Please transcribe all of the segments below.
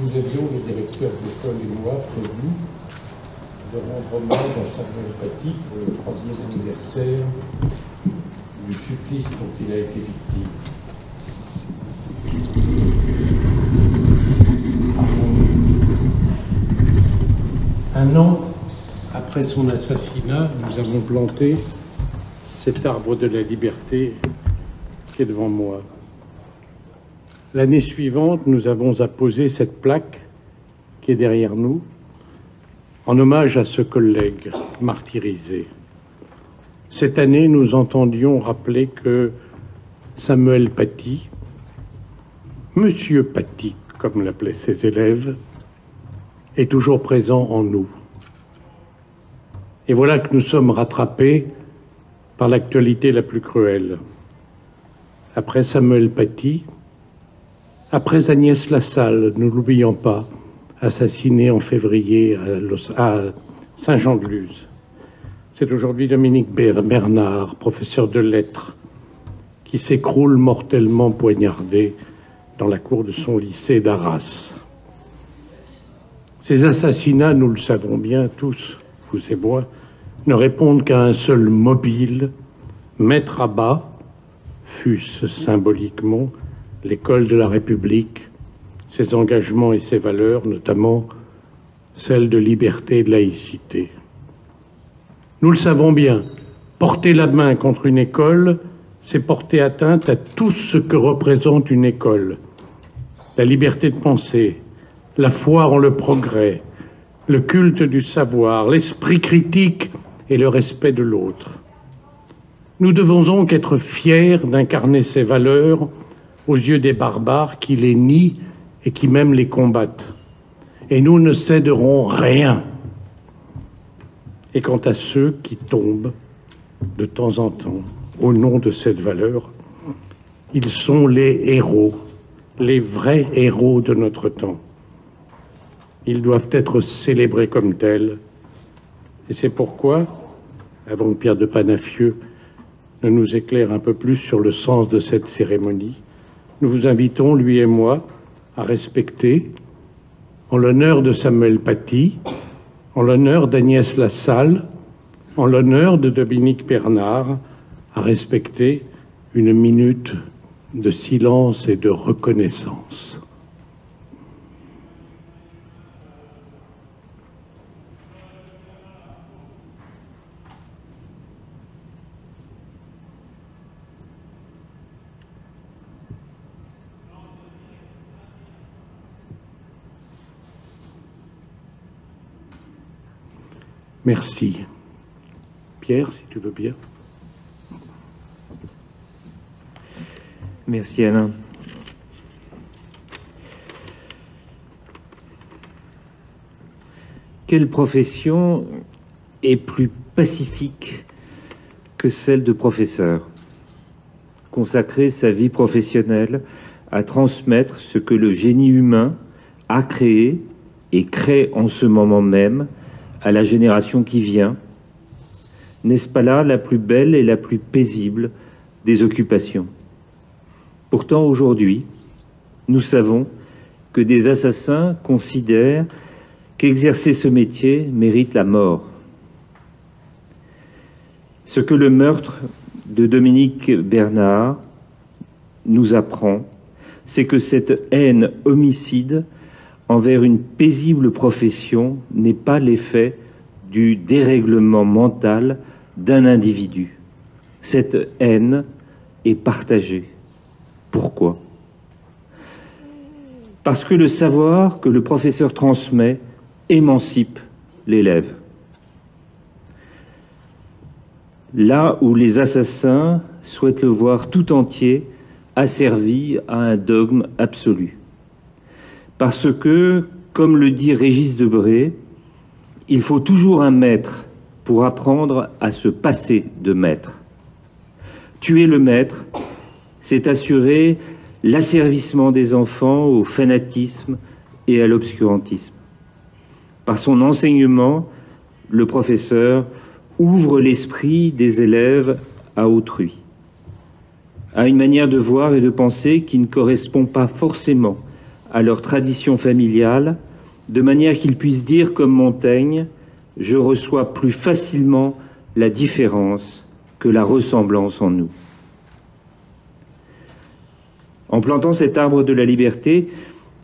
nous avions, le directeur d'école et moi, prévu de rendre hommage à Samuel Paty pour le 3e anniversaire du supplice dont il a été victime. Un an après son assassinat, nous avons planté cet arbre de la liberté qui est devant moi. L'année suivante, nous avons apposé cette plaque qui est derrière nous, en hommage à ce collègue martyrisé. Cette année, nous entendions rappeler que Samuel Paty, Monsieur Paty, comme l'appelaient ses élèves, est toujours présent en nous. Et voilà que nous sommes rattrapés par l'actualité la plus cruelle. Après Samuel Paty, après Agnès Lassalle, ne l'oublions pas, assassinée en février à Saint-Jean-de-Luz. C'est aujourd'hui Dominique Bernard, professeur de lettres, qui s'écroule mortellement poignardé dans la cour de son lycée d'Arras. Ces assassinats, nous le savons bien tous, vous et moi, ne répondent qu'à un seul mobile, mettre à bas, fût-ce symboliquement, l'école de la République, ses engagements et ses valeurs, notamment celles de liberté et de laïcité. Nous le savons bien, porter la main contre une école, c'est porter atteinte à tout ce que représente une école. La liberté de penser, la foi en le progrès, le culte du savoir, l'esprit critique et le respect de l'autre. Nous devons donc être fiers d'incarner ces valeurs aux yeux des barbares qui les nient et qui même les combattent. Et nous ne céderons rien. Et quant à ceux qui tombent de temps en temps au nom de cette valeur, ils sont les héros, les vrais héros de notre temps. Ils doivent être célébrés comme tels. Et c'est pourquoi, avant que Pierre de Panafieux ne nous éclaire un peu plus sur le sens de cette cérémonie, nous vous invitons, lui et moi, à respecter, en l'honneur de Samuel Paty, en l'honneur d'Agnès Lassalle, en l'honneur de Dominique Bernard, à respecter une minute de silence et de reconnaissance. Merci. Pierre, si tu veux bien. Merci Alain. Quelle profession est plus pacifique que celle de professeur? Consacrer sa vie professionnelle à transmettre ce que le génie humain a créé et crée en ce moment même à la génération qui vient, n'est-ce pas là la plus belle et la plus paisible des occupations? Pourtant, aujourd'hui, nous savons que des assassins considèrent qu'exercer ce métier mérite la mort. Ce que le meurtre de Dominique Bernard nous apprend, c'est que cette haine homicide envers une paisible profession n'est pas l'effet du dérèglement mental d'un individu. Cette haine est partagée. Pourquoi? Parce que le savoir que le professeur transmet émancipe l'élève. Là où les assassins souhaitent le voir tout entier asservi à un dogme absolu. Parce que, comme le dit Régis Debray, il faut toujours un maître pour apprendre à se passer de maître. Tuer le maître, c'est assurer l'asservissement des enfants au fanatisme et à l'obscurantisme. Par son enseignement, le professeur ouvre l'esprit des élèves à autrui, à une manière de voir et de penser qui ne correspond pas forcément à leur tradition familiale, de manière qu'ils puissent dire, comme Montaigne, « Je reçois plus facilement la différence que la ressemblance en nous ». En plantant cet arbre de la liberté,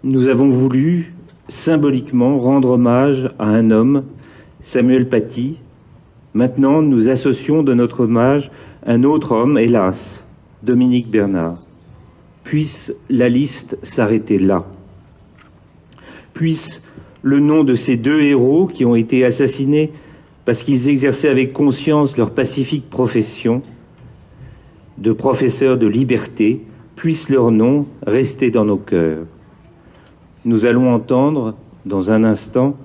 nous avons voulu symboliquement rendre hommage à un homme, Samuel Paty. Maintenant, nous associons de notre hommage un autre homme, hélas, Dominique Bernard. Puisse la liste s'arrêter là. Puisse le nom de ces deux héros qui ont été assassinés parce qu'ils exerçaient avec conscience leur pacifique profession de professeurs de liberté, puisse leur nom rester dans nos cœurs. Nous allons entendre, dans un instant,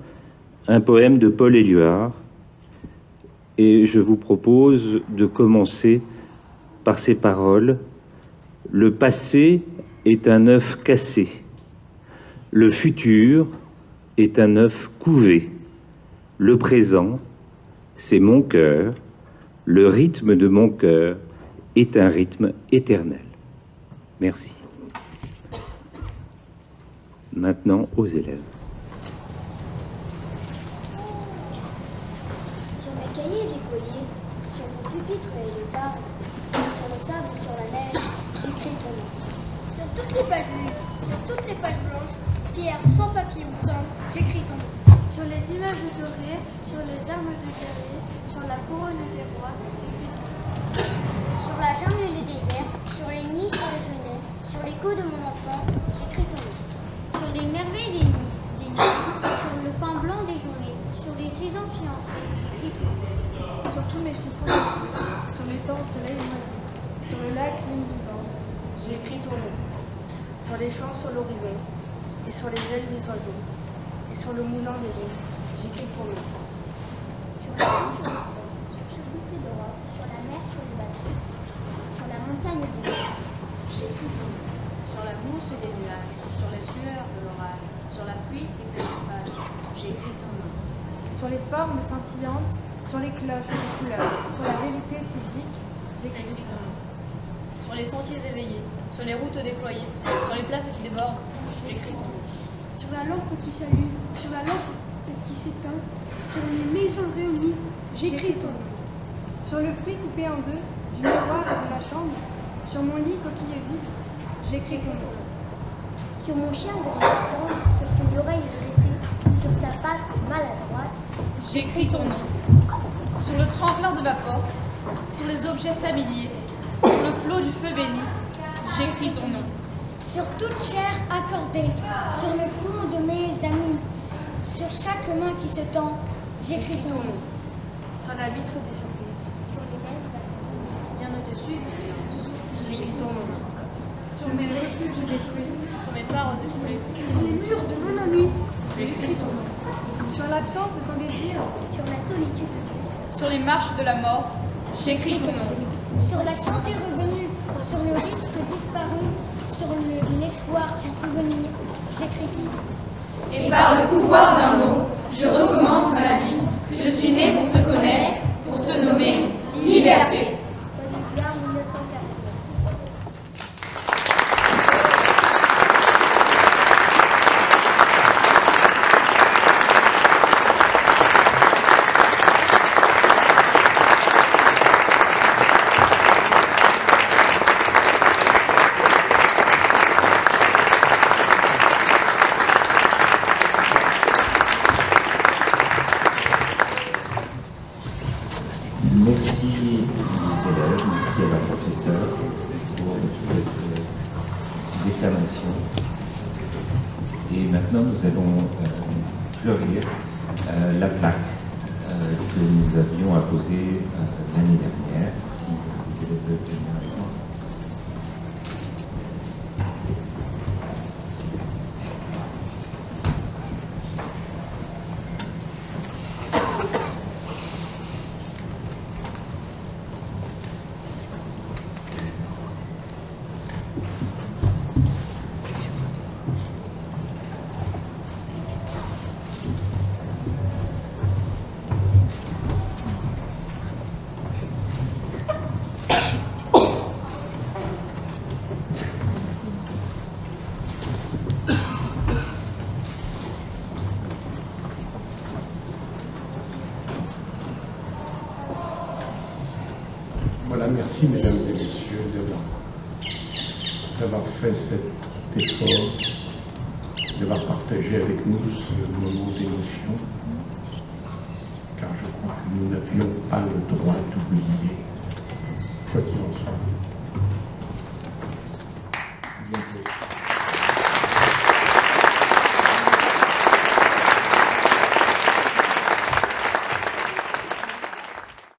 un poème de Paul Éluard, et je vous propose de commencer par ces paroles. Le passé est un œuf cassé, le futur est un œuf couvé, le présent, c'est mon cœur, le rythme de mon cœur est un rythme éternel. Merci. Maintenant aux élèves. Sur mes cahiers d'écolier, sur mon pupitre et les arbres, sur le sable, sur la neige, j'écris ton nom. Sur toutes les pages nues, sur toutes les pages blanches, pierre, sans papier ou sang, j'écris ton nom. Sur les images dorées, sur les armes de guerrier, sur la couronne des rois, j'écris ton nom. Sur la jungle et le désert, sur les nids, sur les genêts, sur l'écho de mon enfance, j'écris ton nom. Sur les merveilles des nuits, sur le pain blanc des journées, sur les saisons fiancées, j'écris ton nom. Sur tous mes chiffons, sur les temps soleil moisi, sur le lac lune vivante, j'écris ton nom. Sur les champs, sur l'horizon, et sur les ailes des oiseaux, et sur le moulin des eaux, j'écris ton nom. Sur la mer, sur le pont, sur chaque bouffée d'aurore, sur la mer, sur les bateaux, sur la montagne des lacs, j'écris ton nom. Sur la mousse des nuages, sur les sueurs de l'orage, sur la pluie et le chauffage, j'écris ton nom. Sur les formes scintillantes, sur les cloches et les couleurs, sur la vérité physique, j'écris J'écris ton nom. Sur les sentiers éveillés, sur les routes déployées, sur les places qui débordent, j'écris ton nom. sur la lampe qui s'allume, sur la lampe qui s'éteint, sur les maisons réunies, j'écris ton nom. Sur le fruit coupé en deux, du miroir et de la chambre, sur mon lit coquille vide, j'écris ton nom. Sur mon chien de tendre, sur ses oreilles dressées, sur sa patte maladroite, J'écris ton nom. Sur le tremplin de ma porte, sur les objets familiers, sur le flot du feu béni, j'écris ton nom. sur toute chair accordée, sur le front de mes amis, sur chaque main qui se tend, j'écris ton nom. Sur la vitre des surprises, Sur les lèvres Bien au-dessus du silence, j'écris ton nom. Sur mes refuges détruits, sur mes phares étoilés, sur les murs de mon ennui, j'écris ton nom. Sur l'absence sans désir, sur la solitude, sur les marches de la mort, j'écris ton nom. sur la santé revenue, sur le risque disparu, sur l'espoir sans souvenir, j'écris ton nom. Et par le pouvoir d'un mot, je recommence ma vie. Je suis né pour te connaître, pour te nommer liberté. Bonne Éluard, 1941. Merci aux élèves, merci à la professeure pour cette déclamation. Et maintenant, nous allons fleurir la plaque que nous avions apposée l'année dernière. Si les élèves veulent venir avec moi. Voilà, merci mesdames et messieurs d'avoir fait cet effort, d'avoir partagé avec nous ce moment d'émotion, car je crois que nous n'avions pas le droit d'oublier, quoi qu'il en soit.